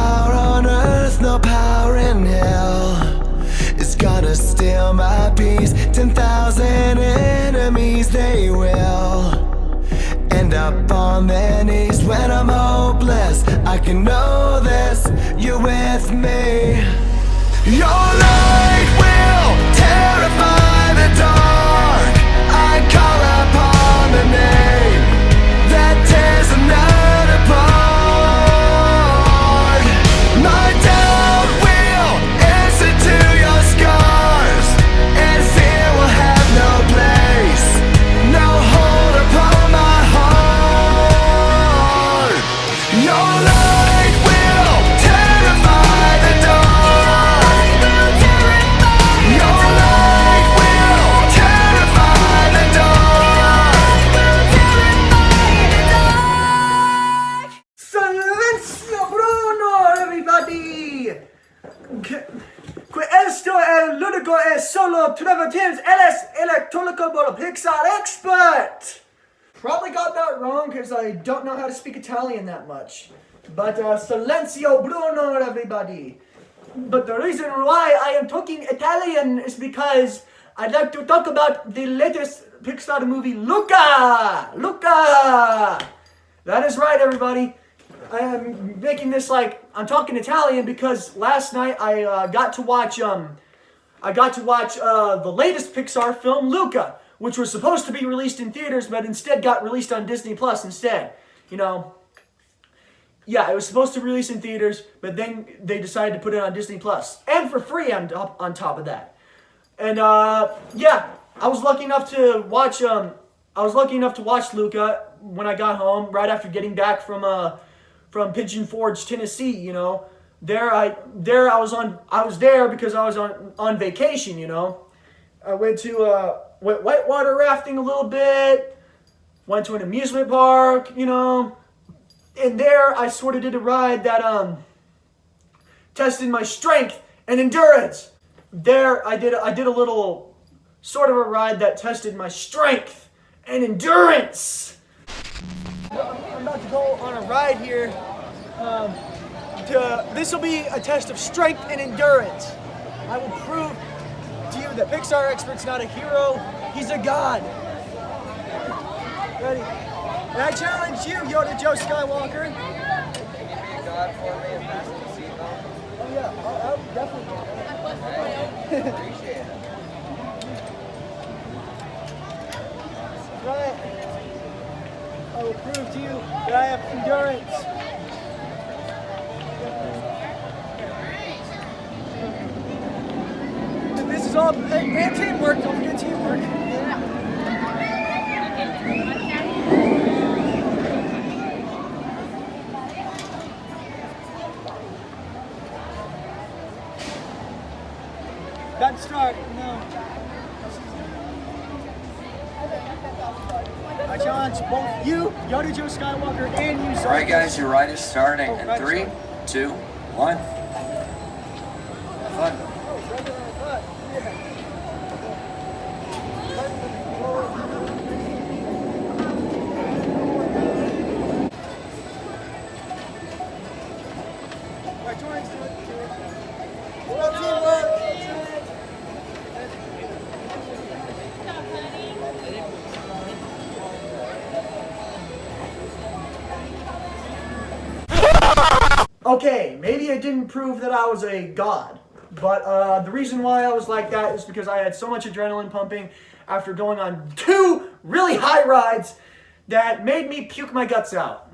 power on earth, no power in hell is gonna steal my peace. 10,000 enemies, they will end up on their knees. When I'm hopeless, I can know this, you're with me. Your light will terrify the dark. I call upon the name that tears the night apart. My doubt will answer to your scars, and fear will have no place, no hold upon my heart. Your light will terrify the dark. Your light will terrify the dark. Silenzio Bruno, everybody! Questo è l'unico e solo Trevor Timms, LS Electronical Pixar expert! Probably got that wrong because I don't know how to speak Italian that much. But Silenzio Bruno, everybody! But the reason why I am talking Italian is because I'd like to talk about the latest Pixar movie, Luca! Luca! That is right, everybody. I am making this like I'm talking Italian because last night I got to watch the latest Pixar film, Luca, which was supposed to be released in theaters, but instead got released on Disney Plus instead. You know, yeah, it was supposed to release in theaters, but then they decided to put it on Disney Plus, and for free on top of that. And yeah, I was lucky enough to watch Luca when I got home right after getting back from Pigeon Forge, Tennessee. You know, I was there because I was on vacation. You know, I went whitewater rafting a little bit, went to an amusement park. You know, and there I sort of did a ride that tested my strength and endurance. There I did a little sort of a ride that tested my strength and endurance. I'm about to go on a ride here. This will be a test of strength and endurance. I will prove to you that Pixar expert's not a hero, he's a god. Ready? And I challenge you, Yoda Joe Skywalker. God for me and pass the seatbelt. Oh yeah, I'll definitely. Appreciate it. Right. I will prove to you that I have endurance. This is all and teamwork. Don't forget teamwork. Got to start. No. I challenge both you, Yoda Joe Skywalker, and you, Zarkis. All right, guys, your ride is starting in right, 3, 2, 1. Have fun. Okay, maybe it didn't prove that I was a god, but the reason why I was like that is because I had so much adrenaline pumping after going on 2 really high rides that made me puke my guts out.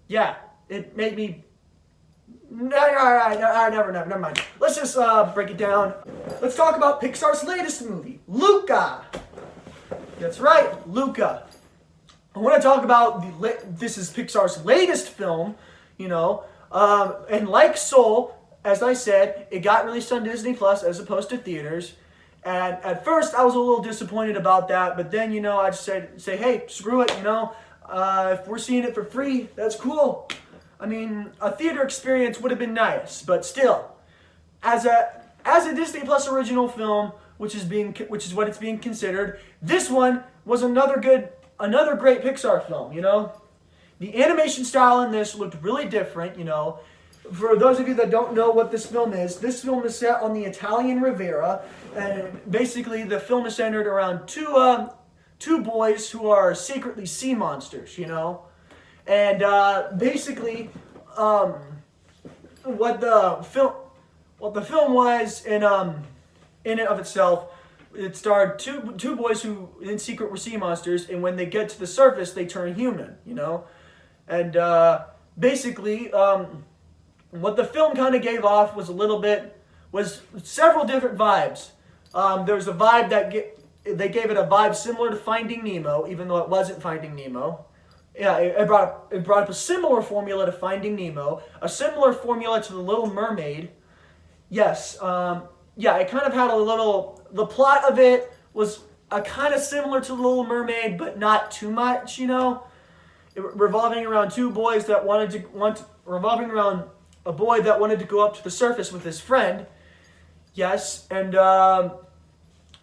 Yeah, it made me... Never mind. Let's just break it down. Let's talk about Pixar's latest movie, Luca. That's right, Luca. I want to talk about this is Pixar's latest film, you know, and like Soul, as I said, it got released on Disney Plus as opposed to theaters. And at first, I was a little disappointed about that, but then, you know, I just say, hey, screw it, you know, if we're seeing it for free, that's cool. I mean, a theater experience would have been nice, but still, as a Disney Plus original film, which is what it's being considered, this one was another great Pixar film, you know. The animation style in this looked really different, you know. For those of you that don't know what this film is set on the Italian Riviera, and basically the film is centered around two boys who are secretly sea monsters, you know, and basically what the film was in and of itself. It starred two boys who in secret were sea monsters, and when they get to the surface, they turn human, you know, and basically what the film kind of gave off was several different vibes. There was a vibe they gave it a vibe similar to Finding Nemo, even though it wasn't Finding Nemo. Yeah, it brought up a similar formula to Finding Nemo, a similar formula to The Little Mermaid. Yes, yeah, it kind of had the plot of it was kind of similar to The Little Mermaid, but not too much, you know. Revolving around two boys that revolving around a boy that wanted to go up to the surface with his friend. Yes, and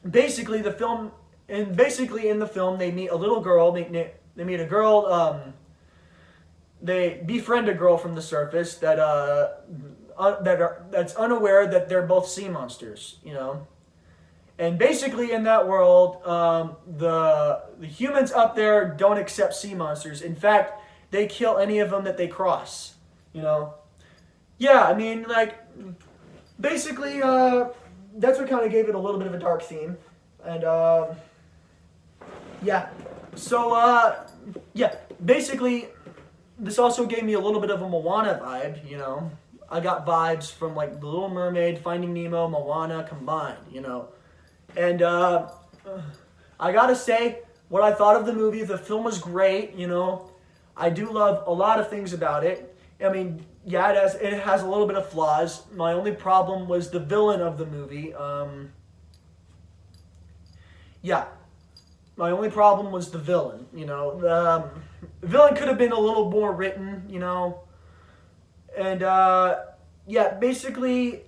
basically in the film they meet a little girl. They meet a girl. They befriend a girl from the surface that's unaware that they're both sea monsters, you know. And basically in that world, the humans up there don't accept sea monsters. In fact, they kill any of them that they cross, you know. Yeah, I mean, like, basically, that's what kind of gave it a little bit of a dark theme. And, yeah. So, yeah, basically, this also gave me a little bit of a Moana vibe, you know. I got vibes from, like, The Little Mermaid, Finding Nemo, Moana combined, you know. And I gotta say, what I thought of the movie, the film was great, you know. I do love a lot of things about it. I mean, yeah, it has a little bit of flaws. My only problem was the villain of the movie. Yeah, my only problem was the villain, you know. The villain could have been a little more written, you know. And, yeah, basically,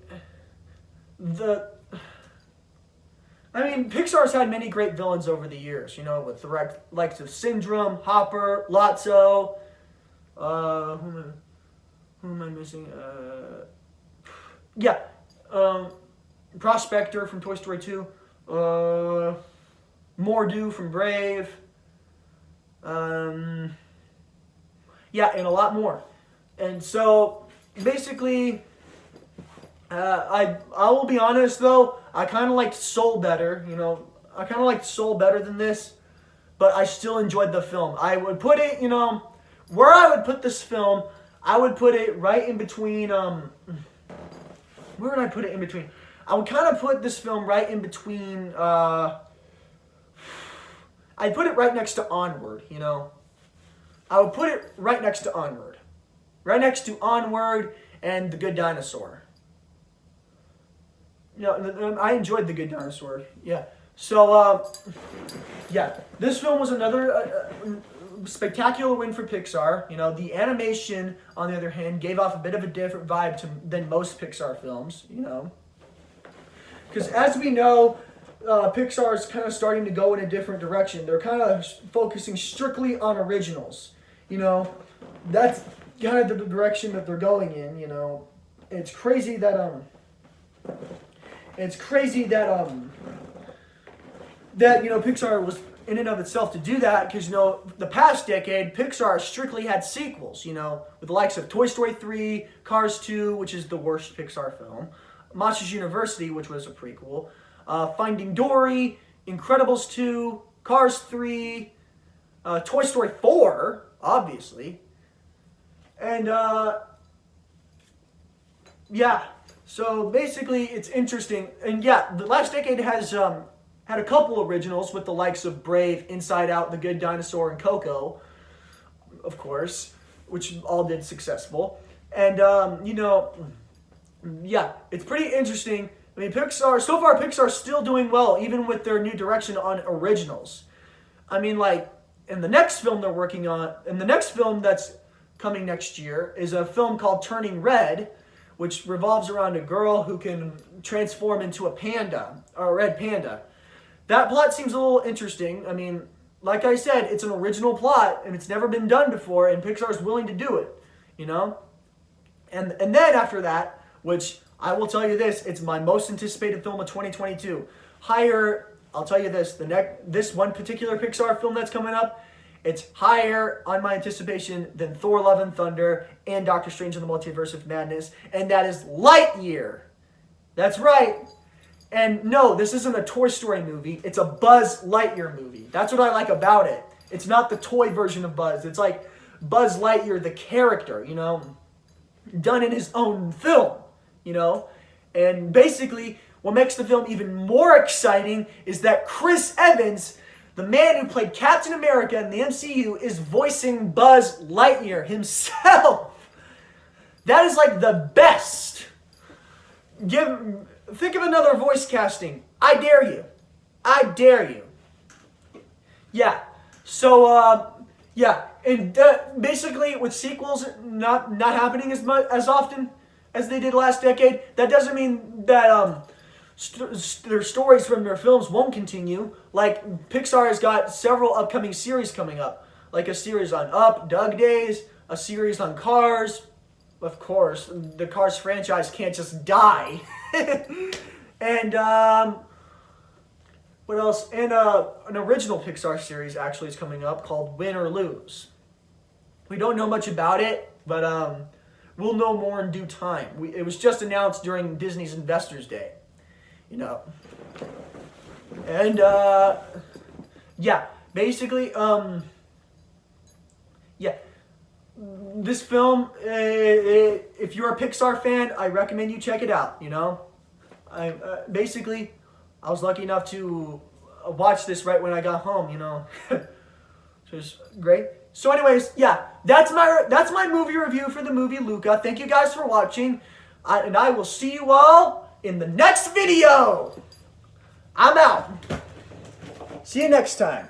Pixar's had many great villains over the years, you know, with the likes of Syndrome, Hopper, Lotso, who am I missing? Yeah, Prospector from Toy Story 2, Mordu from Brave, yeah, and a lot more. And so, basically, I will be honest though, I kind of liked Soul better, you know. I kind of liked Soul better than this, but I still enjoyed the film. I would put it, you know, where I would put this film, I would put it right in between, where would I put it in between? I would kind of put this film right in between, I'd put it right next to Onward, you know. I would put it right next to Onward. Right next to Onward and The Good Dinosaur. You know, I enjoyed The Good Dinosaur. Yeah. So, yeah. This film was another spectacular win for Pixar. You know, the animation, on the other hand, gave off a bit of a different vibe than most Pixar films, you know. Because as we know, Pixar is kind of starting to go in a different direction. They're kind of focusing strictly on originals. You know, that's kind of the direction that they're going in, you know. It's crazy that, that, you know, Pixar was in and of itself to do that, because, you know, the past decade, Pixar strictly had sequels, you know, with the likes of Toy Story 3, Cars 2, which is the worst Pixar film, Monsters University, which was a prequel, Finding Dory, Incredibles 2, Cars 3, Toy Story 4, obviously, and, yeah, so basically it's interesting, and yeah, the last decade has, had a couple originals with the likes of Brave, Inside Out, The Good Dinosaur, and Coco, of course, which all did successful. And, you know, yeah, it's pretty interesting. I mean, so far Pixar's still doing well, even with their new direction on originals. I mean, like, in the next film they're working on, in the next film that's coming next year, is a film called Turning Red, which revolves around a girl who can transform into a panda, or a red panda. That plot seems a little interesting. I mean, like I said, it's an original plot, and it's never been done before, and Pixar's willing to do it, you know? And then after that, which I will tell you this, it's my most anticipated film of 2022. I'll tell you this, this one particular Pixar film that's coming up, it's higher on my anticipation than Thor: Love and Thunder and Doctor Strange in the Multiverse of Madness, and that is Lightyear. That's right. And no, this isn't a Toy Story movie. It's a Buzz Lightyear movie. That's what I like about it. It's not the toy version of Buzz. It's like Buzz Lightyear, the character, you know, done in his own film, you know. And basically, what makes the film even more exciting is that Chris Evans, the man who played Captain America in the MCU, is voicing Buzz Lightyear himself. That is like the best. Think of another voice casting. I dare you. I dare you. Yeah. So, yeah. And basically, with sequels not happening as often as they did last decade, that doesn't mean that their stories from their films won't continue. Like, Pixar has got several upcoming series coming up. Like a series on Up, Doug Days, a series on Cars. Of course, the Cars franchise can't just die. And, what else? And an original Pixar series actually is coming up called Win or Lose. We don't know much about it, but we'll know more in due time. It was just announced during Disney's Investors Day. You know. And, yeah, basically, yeah. This film, if you're a Pixar fan, I recommend you check it out, you know. Basically, I was lucky enough to watch this right when I got home, you know. So it's great. So anyways, yeah, that's my movie review for the movie Luca. Thank you guys for watching, and I will see you all in the next video. I'm out. See you next time.